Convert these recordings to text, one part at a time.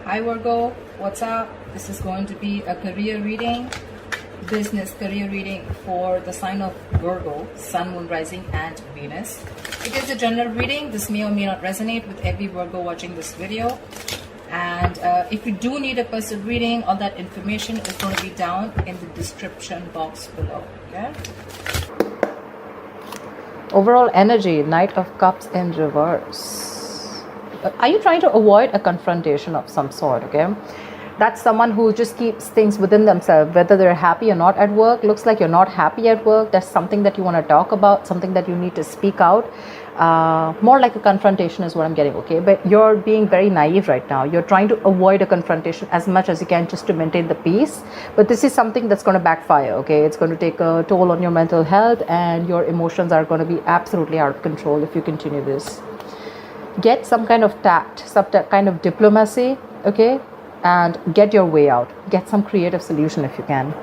Hi Virgo, what's up? This is going to be a career reading, business career reading for the sign of Virgo, Sun, Moon, Rising and Venus. It is a general reading. This may or may not resonate with every Virgo watching this video. And if you do need a personal reading, all that information is going to be down in the description box below. Okay? Overall energy, Knight of Cups in reverse. Are you trying to avoid a confrontation of some sort? Okay, that's someone who just keeps things within themselves, whether they're happy or not at work. Looks like you're not happy at work. There's something that you want to talk about, something that you need to speak out. More like a confrontation is what I'm getting. Okay, but you're being very naive right now. You're trying to avoid a confrontation as much as you can just to maintain the peace, but this is something that's going to backfire. Okay, it's going to take a toll on your mental health, and your emotions are going to be absolutely out of control if you continue this. Get some kind of tact, some kind of diplomacy, okay, and get your way out. Get some creative solution if you can.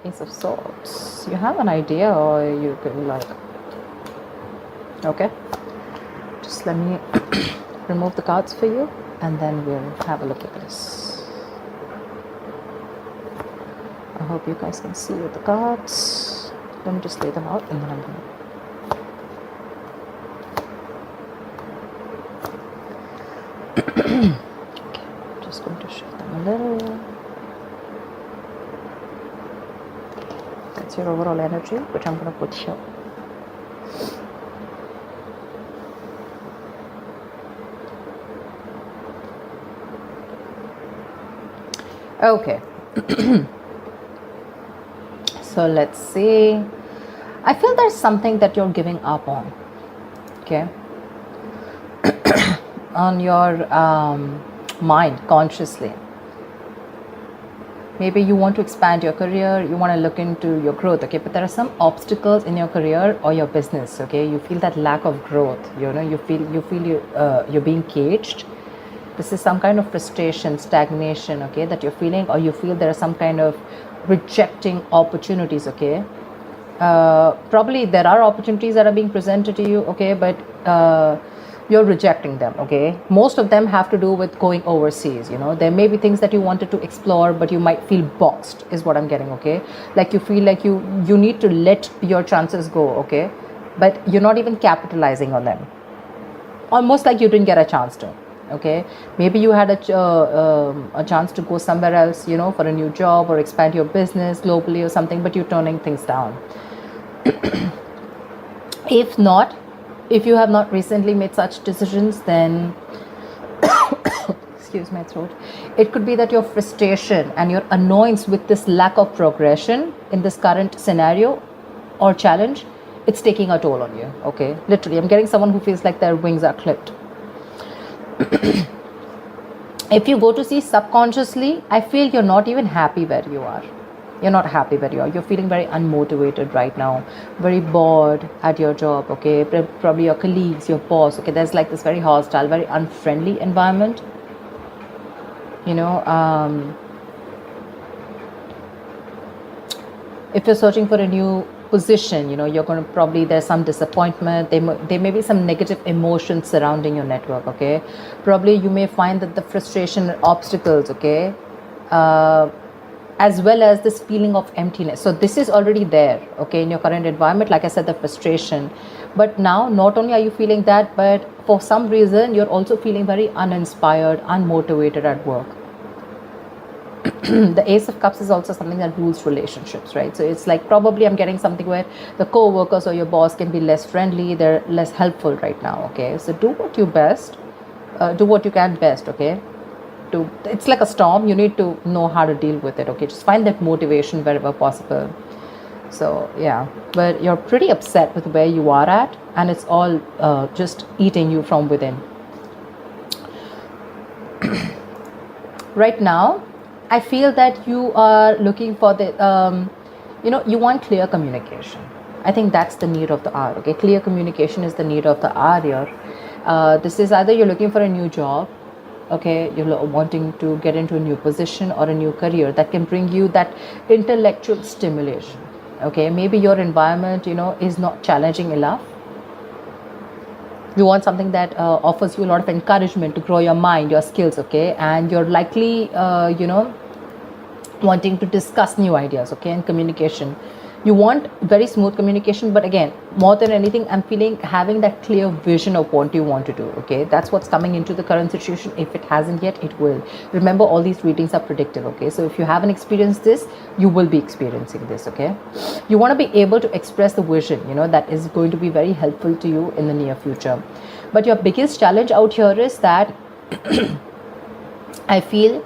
Ace of Swords. You have an idea, or you can like, okay, just let me remove the cards for you, and then we'll have a look at this. I hope you guys can see with the cards. Let me just lay them out, and then I'm going to okay, just going to shift them a little. That's your overall energy, which I'm going to put here. Okay. So let's see. I feel there's something that you're giving up on. Okay. On your mind consciously. Maybe you want to expand your career, you want to look into your growth, okay, but there are some obstacles in your career or your business. Okay, you feel that lack of growth, you know, you feel you're being caged. This is some kind of frustration, stagnation, okay, that you're feeling, or you feel there are some kind of rejecting opportunities. Okay, probably there are opportunities that are being presented to you, okay, but you're rejecting them. Okay, most of them have to do with going overseas. You know, there may be things that you wanted to explore, but you might feel boxed is what I'm getting. Okay, like you feel like you need to let your chances go. Okay, but you're not even capitalizing on them, almost like you didn't get a chance to. Okay, maybe you had a chance to go somewhere else, you know, for a new job or expand your business globally or something, but you're turning things down. If not, if you have not recently made such decisions, then excuse my throat, it could be that your frustration and your annoyance with this lack of progression in this current scenario or challenge, it's taking a toll on you. Okay, literally, I'm getting someone who feels like their wings are clipped. If you go to see subconsciously, I feel you're not even happy where you are. You're not happy where you are. You're feeling very unmotivated right now, very bored at your job. Okay, probably your colleagues, your boss. Okay, there's like this very hostile, very unfriendly environment. You know, if you're searching for a new position, you know, you're going to probably, there's some disappointment. There may be some negative emotions surrounding your network. Okay, probably you may find that the frustration and obstacles, okay, as well as this feeling of emptiness. So this is already there, okay, in your current environment. Like I said, the frustration. But now, not only are you feeling that, but for some reason, you're also feeling very uninspired, unmotivated at work. The Ace of Cups is also something that rules relationships, right? So it's like probably I'm getting something where the co-workers or your boss can be less friendly. They're less helpful right now, okay? So do what you best. Do what you can best, okay? It's like a storm. You need to know how to deal with it. Okay, just find that motivation wherever possible. So yeah, but you're pretty upset with where you are at, and it's all just eating you from within. Right now, I feel that you are looking for the you know, you want clear communication. I think that's the need of the hour. Okay, clear communication is the need of the hour here. This is either you're looking for a new job. Okay, you're wanting to get into a new position or a new career that can bring you that intellectual stimulation. Okay, maybe your environment, you know, is not challenging enough. You want something that offers you a lot of encouragement to grow your mind, your skills, okay? And you're likely, wanting to discuss new ideas, okay? And communication. You want very smooth communication, but again, more than anything, I'm feeling having that clear vision of what you want to do, okay? That's what's coming into the current situation. If it hasn't yet, it will. Remember, all these readings are predictive, okay? So if you haven't experienced this, you will be experiencing this, okay? You want to be able to express the vision, that is going to be very helpful to you in the near future. But your biggest challenge out here is that I feel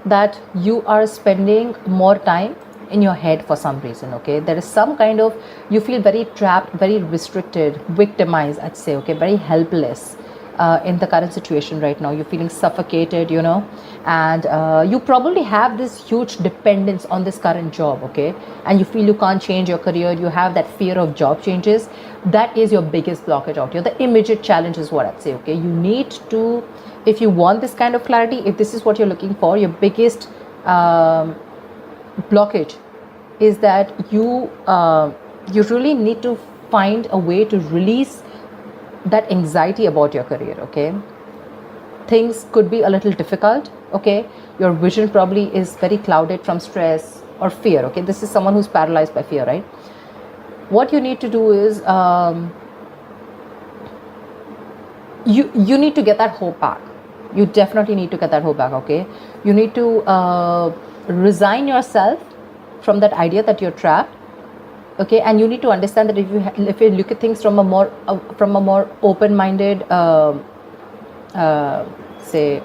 that you are spending more time in your head for some reason, okay? There is some kind of, you feel very trapped, very restricted, victimized, I'd say, okay? Very helpless in the current situation right now. You're feeling suffocated, and you probably have this huge dependence on this current job, okay? And you feel you can't change your career. You have that fear of job changes. That is your biggest blockage out here. The immediate challenge is what I'd say, okay? You need to, if you want this kind of clarity, if this is what you're looking for, your biggest blockage is that you really need to find a way to release that anxiety about your career, okay? Things could be a little difficult, okay? Your vision probably is very clouded from stress or fear, okay? This is someone who's paralyzed by fear, right? What you need to do is you need to get that hope back. You definitely need to get that hope back, okay? You need to resign yourself from that idea that you're trapped, okay? And you need to understand that if you look at things from a more open-minded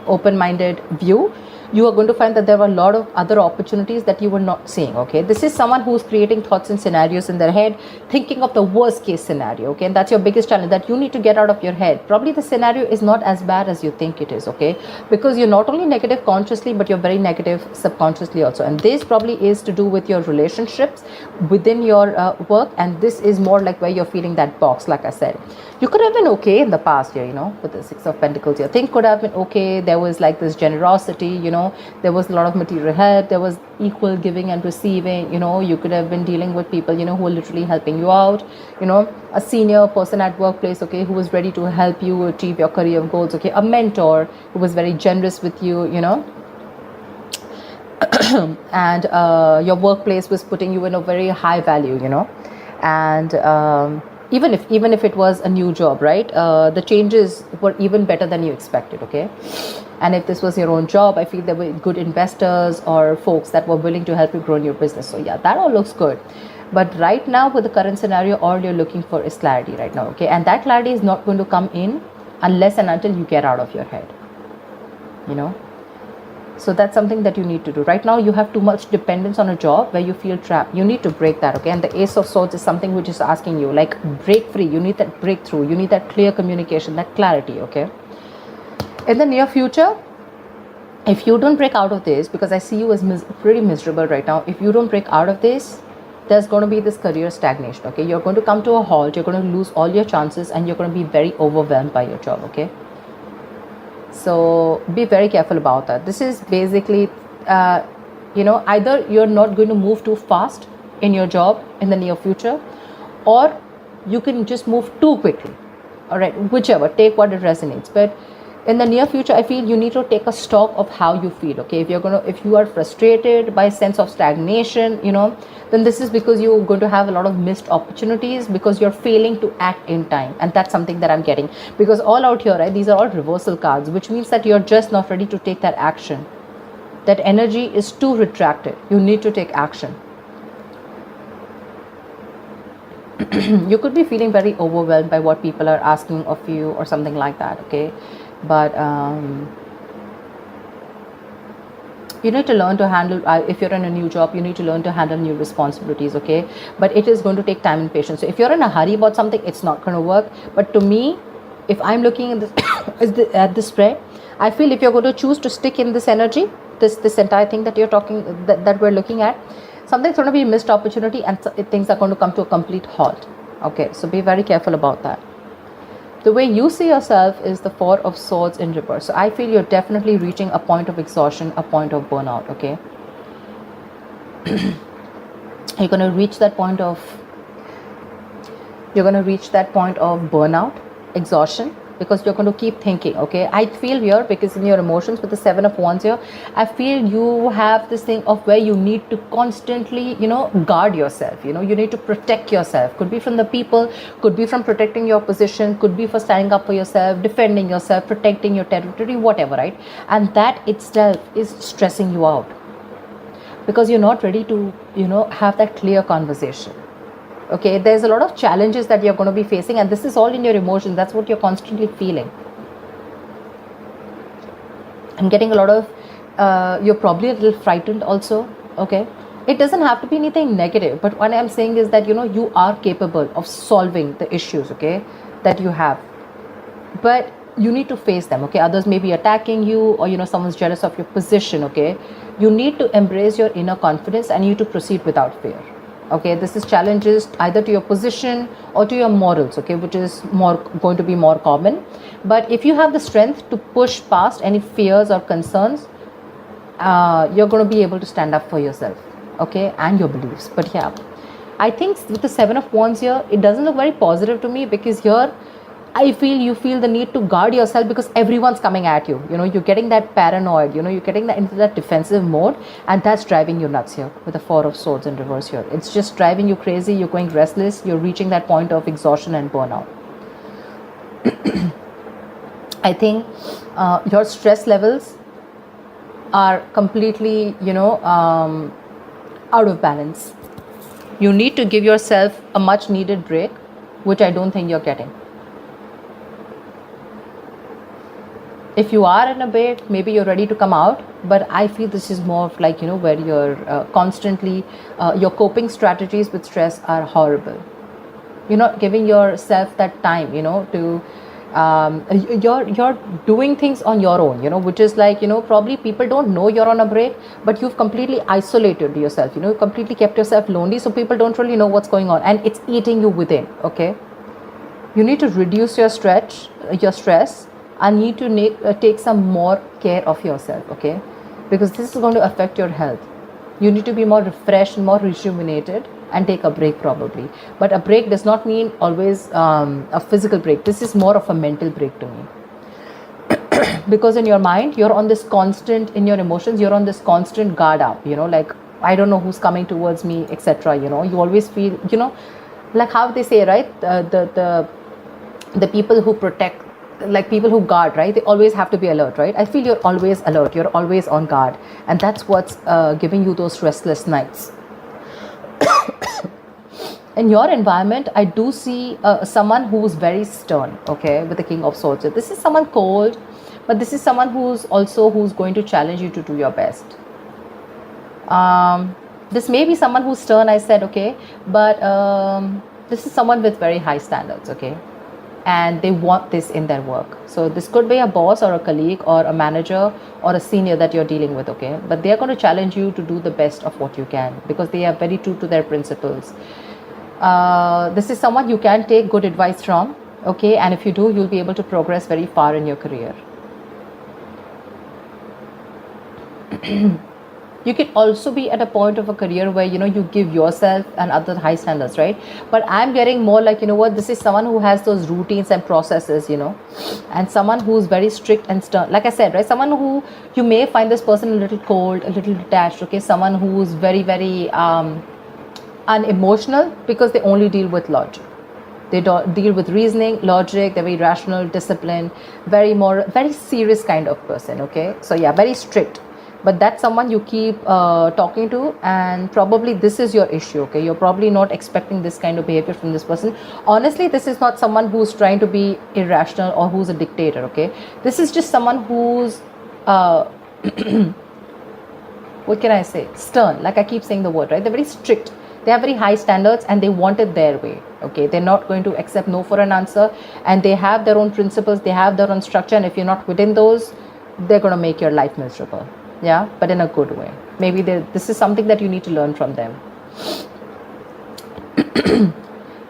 open-minded view, you are going to find that there are a lot of other opportunities that you were not seeing, okay? This is someone who's creating thoughts and scenarios in their head, thinking of the worst case scenario, okay? And that's your biggest challenge, that you need to get out of your head. Probably the scenario is not as bad as you think it is, okay? Because you're not only negative consciously, but you're very negative subconsciously also. And this probably is to do with your relationships within your work. And this is more like where you're feeling that box, like I said. You could have been okay in the past year, with the Six of Pentacles here. Things could have been okay. There was like this generosity, there was a lot of material help. There was equal giving and receiving, you could have been dealing with people, who were literally helping you out, a senior person at workplace, okay, who was ready to help you achieve your career goals, okay, a mentor who was very generous with you, and your workplace was putting you in a very high value, and even if it was a new job, right, the changes were even better than you expected, okay? And if this was your own job, I feel there were good investors or folks that were willing to help you grow in your business. So yeah, that all looks good. But right now with the current scenario, all you're looking for is clarity right now, okay? And that clarity is not going to come in unless and until you get out of your head, So that's something that you need to do. Right now, you have too much dependence on a job where you feel trapped. You need to break that, okay? And the Ace of Swords is something which is asking you, like, break free. You need that breakthrough. You need that clear communication, that clarity, okay? In the near future, if you don't break out of this, because I see you as pretty miserable right now, if you don't break out of this, there's going to be this career stagnation, okay? You're going to come to a halt. You're going to lose all your chances, and you're going to be very overwhelmed by your job, okay? So be very careful about that. This is basically, either you're not going to move too fast in your job in the near future, or you can just move too quickly. All right, whichever, take what it resonates. But in the near future, I feel you need to take a stock of how you feel, okay? If you are frustrated by a sense of stagnation, then this is because you're going to have a lot of missed opportunities because you're failing to act in time. And that's something that I'm getting, because all out here, right, these are all reversal cards, which means that you're just not ready to take that action. That energy is too retracted. You need to take action. You could be feeling very overwhelmed by what people are asking of you or something like that, okay? But you need to learn to handle, if you're in a new job, you need to learn to handle new responsibilities, okay? But it is going to take time and patience. So if you're in a hurry about something, it's not going to work. But to me, if I'm looking at this, at this spread, I feel if you're going to choose to stick in this energy, this entire thing that you're talking, that we're looking at, something's going to be a missed opportunity, and things are going to come to a complete halt, okay? So be very careful about that. The way you see yourself is the Four of Swords in reverse. So I feel you're definitely reaching a point of exhaustion, a point of burnout, okay? You're going to reach that point of burnout, exhaustion, because you're going to keep thinking. Okay, I feel here, because in your emotions with the 7 of Wands here, I feel you have this thing of where you need to constantly, guard yourself. You need to protect yourself. Could be from the people, could be from protecting your position, could be for standing up for yourself, defending yourself, protecting your territory, whatever, right? And that itself is stressing you out, because you're not ready to, have that clear conversation. Okay, there's a lot of challenges that you're going to be facing, and this is all in your emotions. That's what you're constantly feeling. I'm getting a lot of, you're probably a little frightened also. Okay, it doesn't have to be anything negative, but what I'm saying is that, you are capable of solving the issues, okay, that you have. But you need to face them. Okay, others may be attacking you, or someone's jealous of your position. Okay, you need to embrace your inner confidence, and you need to proceed without fear. Okay, this is challenges either to your position or to your morals, okay, which is going to be more common. But if you have the strength to push past any fears or concerns, you're going to be able to stand up for yourself, okay, and your beliefs. But yeah, I think with the 7 of Wands here, it doesn't look very positive to me, because here I feel you feel the need to guard yourself, because everyone's coming at you. You're getting that paranoid, you're getting that into that defensive mode, and that's driving you nuts here with the 4 of Swords in reverse here. It's just driving you crazy. You're going restless. You're reaching that point of exhaustion and burnout. I think your stress levels are completely, out of balance. You need to give yourself a much needed break, which I don't think you're getting. If you are in a break, maybe you're ready to come out, but I feel this is more of like, where you're constantly, your coping strategies with stress are horrible. You're not giving yourself that time, to, you're doing things on your own, which is like, probably people don't know you're on a break, but you've completely isolated yourself, you completely kept yourself lonely, so people don't really know what's going on, and it's eating you within, okay? You need to reduce your stress, and need to take some more care of yourself, okay, because this is going to affect your health. You need to be more refreshed, more rejuvenated, and take a break probably. But a break does not mean always a physical break. This is more of a mental break to me. Because in your mind, you're on this constant, in your emotions, you're on this constant guard up, like, I don't know who's coming towards me, etc. You always feel, like how they say, right, the people who protect, like people who guard, right, they always have to be alert, right? I feel you're always alert, you're always on guard, and that's what's giving you those restless nights. In your environment, I do see someone who's very stern, okay, with the King of Swords. This is someone cold, but this is someone who's going to challenge you to do your best. This may be someone who's stern, I said, okay, but this is someone with very high standards, okay, and they want this in their work. So this could be a boss or a colleague or a manager or a senior that you're dealing with, okay, but they're going to challenge you to do the best of what you can, because they are very true to their principles. This is someone you can take good advice from, okay, and if you do, you'll be able to progress very far in your career. You can also be at a point of a career where, you give yourself and other high standards, right? But I'm getting more like, this is someone who has those routines and processes, and someone who's very strict and stern. Like I said, right, someone who you may find this person a little cold, a little detached, okay, someone who's very, very unemotional, because they only deal with logic. They don't deal with reasoning, logic. They're very rational, disciplined, very serious kind of person, okay? So yeah, very strict. But that's someone you keep talking to, and probably this is your issue, okay? You're probably not expecting this kind of behavior from this person. Honestly, this is not someone who's trying to be irrational or who's a dictator, okay? This is just someone who's, what can I say? Stern, like I keep saying the word, right? They're very strict. They have very high standards, and they want it their way, okay? They're not going to accept no for an answer, and they have their own principles, they have their own structure, and if you're not within those, they're going to make your life miserable. Yeah, but in a good way. Maybe this is something that you need to learn from them.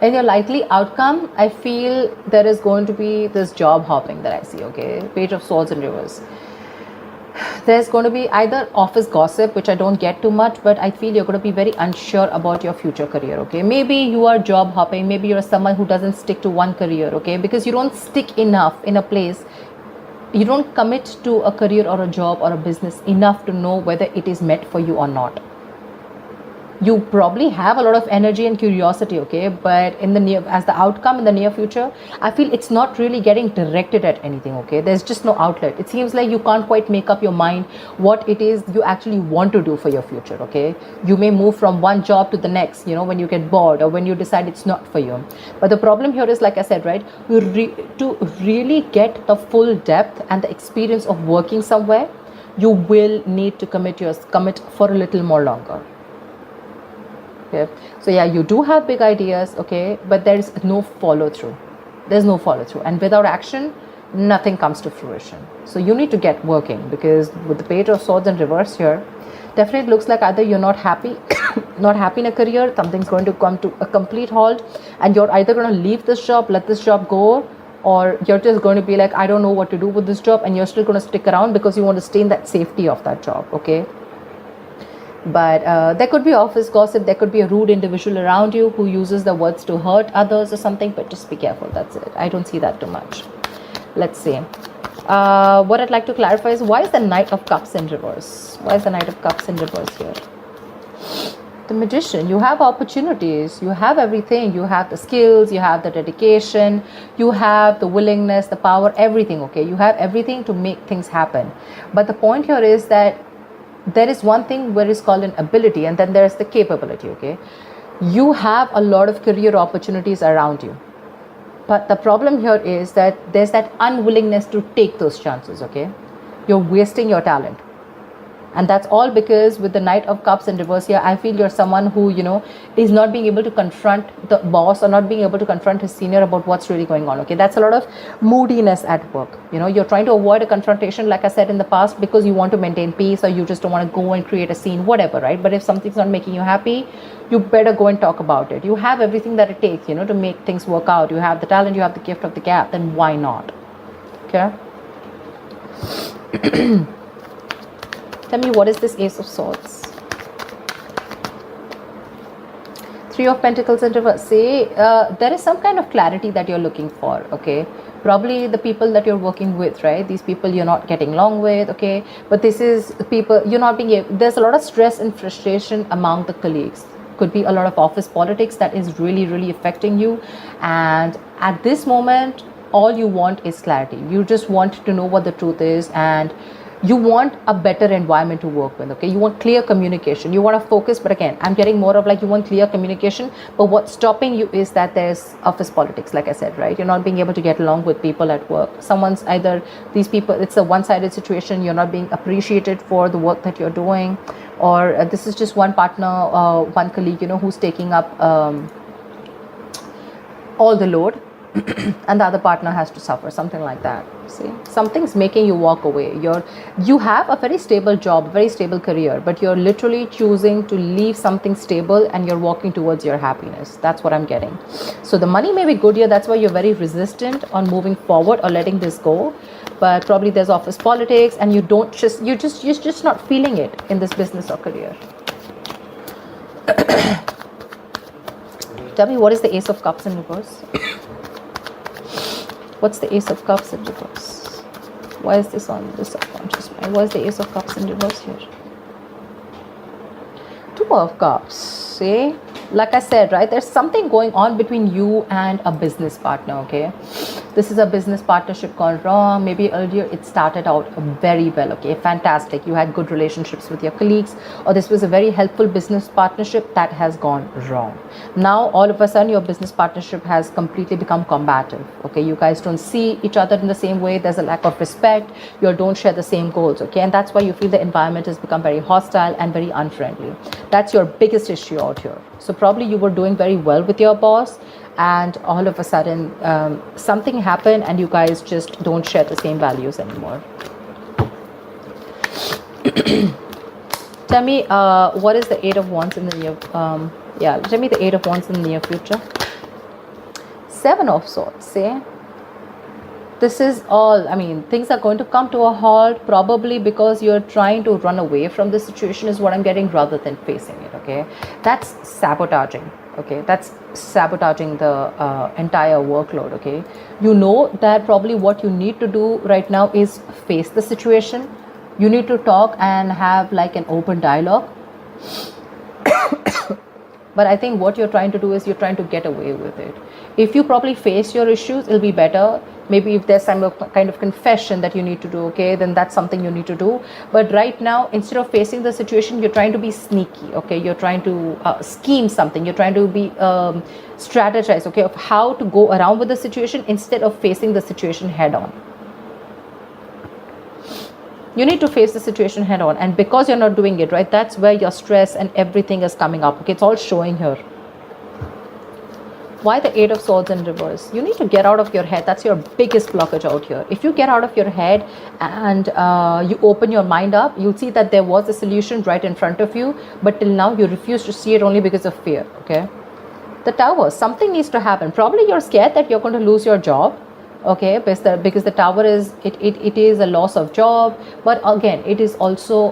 In your likely outcome, I feel there is going to be this job hopping that I see, okay? Page of Swords in reverse. There's going to be either office gossip, which I don't get too much, but I feel you're going to be very unsure about your future career, okay? Maybe you are job hopping, maybe you're someone who doesn't stick to one career, okay? Because you don't stick enough in a place, you don't commit to a career or a job or a business enough to know whether it is meant for you or not. You probably have a lot of energy and curiosity, okay, but in the near, as the outcome in the near future, I feel it's not really getting directed at anything, okay? There's just no outlet. It seems like you can't quite make up your mind what it is you actually want to do for your future, okay? You may move from one job to the next, you know, when you get bored or when you decide it's not for you. But the problem here is, like I said, right, to really get the full depth and the experience of working somewhere, you will need to commit for a little more longer. Okay. So yeah, you do have big ideas, okay, but there's no follow through. There's no follow through, and without action, nothing comes to fruition. So you need to get working, because with the Page of Swords in reverse here, definitely looks like either you're not happy, not happy in a career, something's going to come to a complete halt, and you're either going to leave this job, let this job go, or you're just going to be like, I don't know what to do with this job, and you're still going to stick around because you want to stay in that safety of that job, okay? But there could be office gossip, there could be a rude individual around you who uses the words to hurt others or something, but just be careful, that's it. I don't see that too much. Let's see. What I'd like to clarify is, why is the Knight of Cups in reverse? Why is the Knight of Cups in reverse here? The Magician. You have opportunities, you have everything, you have the skills, you have the dedication, you have the willingness, the power, everything, okay? You have everything to make things happen. But the point here is that there is one thing where it's called an ability, and then there's the capability, okay? You have a lot of career opportunities around you, but the problem here is that there's that unwillingness to take those chances, okay? You're wasting your talent. And that's all because with the Knight of Cups in reverse here, I feel you're someone who, you know, is not being able to confront the boss or not being able to confront his senior about what's really going on, okay? That's a lot of moodiness at work. You know, you're trying to avoid a confrontation, like I said in the past, because you want to maintain peace, or you just don't want to go and create a scene, whatever, right? But if something's not making you happy, you better go and talk about it. You have everything that it takes, you know, to make things work out. You have the talent, you have the gift of the gab, then why not? Okay? Tell me, what is this Ace of Swords? Three of Pentacles in reverse. Say there is some kind of clarity that you're looking for, okay? Probably the people that you're working with, right? These people you're not getting along with, okay? But this is people you're not being able, there's a lot of stress and frustration among the colleagues. Could be a lot of office politics that is really, really affecting you. And at this moment, all you want is clarity. You just want to know what the truth is, and you want a better environment to work with, okay? You want clear communication, you want to focus, but again, I'm getting more of like you want clear communication, but what's stopping you is that there's office politics, like I said, right? You're not being able to get along with people at work. Someone's either, these people, it's a one-sided situation, you're not being appreciated for the work that you're doing, or this is just one partner, one colleague, you know, who's taking up all the load, and the other partner has to suffer, something like that. See, something's making you walk away. You have a very stable job, very stable career, but you're literally choosing to leave something stable, and you're walking towards your happiness. That's what I'm getting. So the money may be good here, that's why you're very resistant on moving forward or letting this go. But probably there's office politics, and you're just not feeling it in this business or career. Tell me, what is the Ace of Cups in reverse? What's the Ace of Cups in reverse? Why is this on the subconscious mind? Why is the Ace of Cups in reverse here? Two of Cups. See? Like I said, right? There's something going on between you and a business partner, okay? This is a business partnership gone wrong. Maybe earlier it started out very well, okay? Fantastic. You had good relationships with your colleagues, or this was a very helpful business partnership that has gone wrong. Now, all of a sudden, your business partnership has completely become combative, okay? You guys don't see each other in the same way. There's a lack of respect. You don't share the same goals, okay? And that's why you feel the environment has become very hostile and very unfriendly. That's your biggest issue out here. So probably you were doing very well with your boss, and all of a sudden something happened and you guys just don't share the same values anymore. Tell me, what is the Eight of Wands in the near tell me the Eight of Wands in the near future. Seven of Swords. See, this is all, I mean, things are going to come to a halt, probably because you're trying to run away from the situation is what I'm getting, rather than facing it. Okay, that's sabotaging. Okay, that's sabotaging the entire workload. Okay, you know that probably what you need to do right now is face the situation. You need to talk and have like an open dialogue. But I think what you're trying to do is you're trying to get away with it. If you probably face your issues, it'll be better. Maybe if there's some kind of confession that you need to do, okay, then that's something you need to do. But right now, instead of facing the situation, you're trying to be sneaky, okay? You're trying to scheme something. You're trying to be strategize, okay, of how to go around with the situation instead of facing the situation head on. You need to face the situation head on, and because you're not doing it, right, that's where your stress and everything is coming up. Okay, it's all showing here. Why the Eight of Swords in reverse? You need to get out of your head. That's your biggest blockage out here. If you get out of your head and you open your mind up, you'll see that there was a solution right in front of you, but till now you refuse to see it only because of fear. Okay, the Tower, something needs to happen. Probably you're scared that you're going to lose your job. Okay, because the Tower is it is a loss of job, but again it is also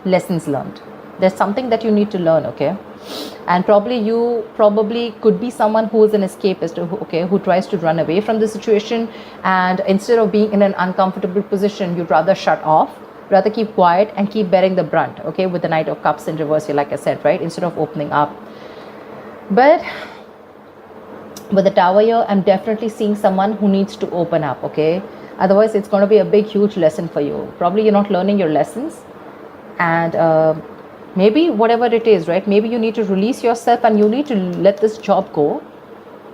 lessons learned. There's something that you need to learn. Okay, and you could be someone who is an escapist, who tries to run away from the situation, and instead of being in an uncomfortable position, you'd rather shut off, rather keep quiet and keep bearing the brunt. Okay, with the Knight of Cups in reverse here, like I said, right, instead of opening up. But with the Tower here, I'm definitely seeing someone who needs to open up. Okay, otherwise it's going to be a big huge lesson for you. Probably you're not learning your lessons, and maybe whatever it is, right, maybe you need to release yourself and you need to let this job go.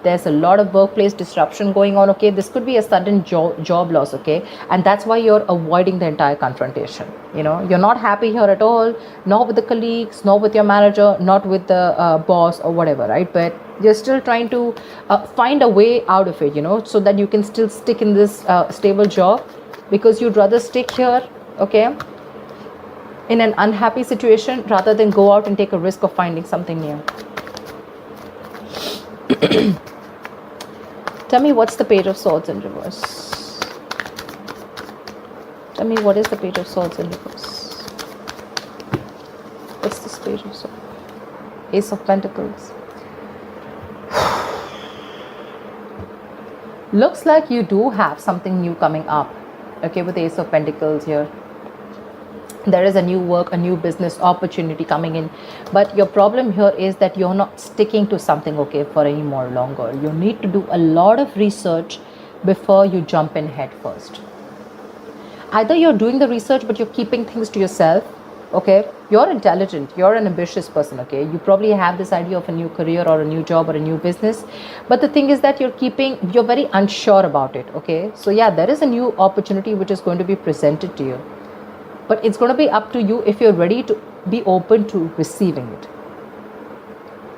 There's a lot of workplace disruption going on. Okay, this could be a sudden job loss. Okay, and that's why you're avoiding the entire confrontation. You know, you're not happy here at all, not with the colleagues, not with your manager, not with the boss or whatever, right? But you're still trying to find a way out of it, you know, so that you can still stick in this stable job, because you'd rather stick here, okay, in an unhappy situation rather than go out and take a risk of finding something new. Tell me, what's the Page of Swords in reverse? Tell me, what is the Page of Swords in reverse? What's this Page of Swords? Ace of Pentacles. Looks like you do have something new coming up. Okay, with the Ace of Pentacles here. There is a new work, a new business opportunity coming in, but your problem here is that you're not sticking to something, okay, for any more longer. You need to do a lot of research before you jump in head first. Either you're doing the research but you're keeping things to yourself. Okay, you're intelligent, you're an ambitious person. Okay, you probably have this idea of a new career or a new job or a new business, but the thing is that you're very unsure about it. Okay, so yeah, there is a new opportunity which is going to be presented to you, but it's going to be up to you if you're ready to be open to receiving it.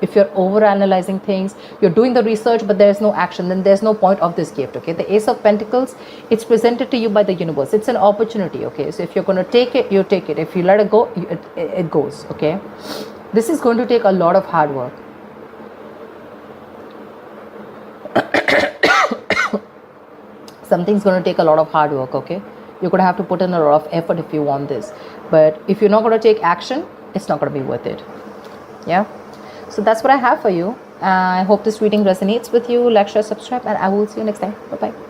If you're over-analyzing things, you're doing the research, but there's no action, then there's no point of this gift. Okay, the Ace of Pentacles, it's presented to you by the universe. It's an opportunity. Okay, so if you're going to take it, you take it. If you let it go, it goes. Okay, this is going to take a lot of hard work. Something's going to take a lot of hard work. Okay, you're going to have to put in a lot of effort if you want this, but if you're not going to take action, it's not going to be worth it. Yeah, so that's what I have for you. I hope this reading resonates with you. Like, share, subscribe, and I will see you next time. Bye bye.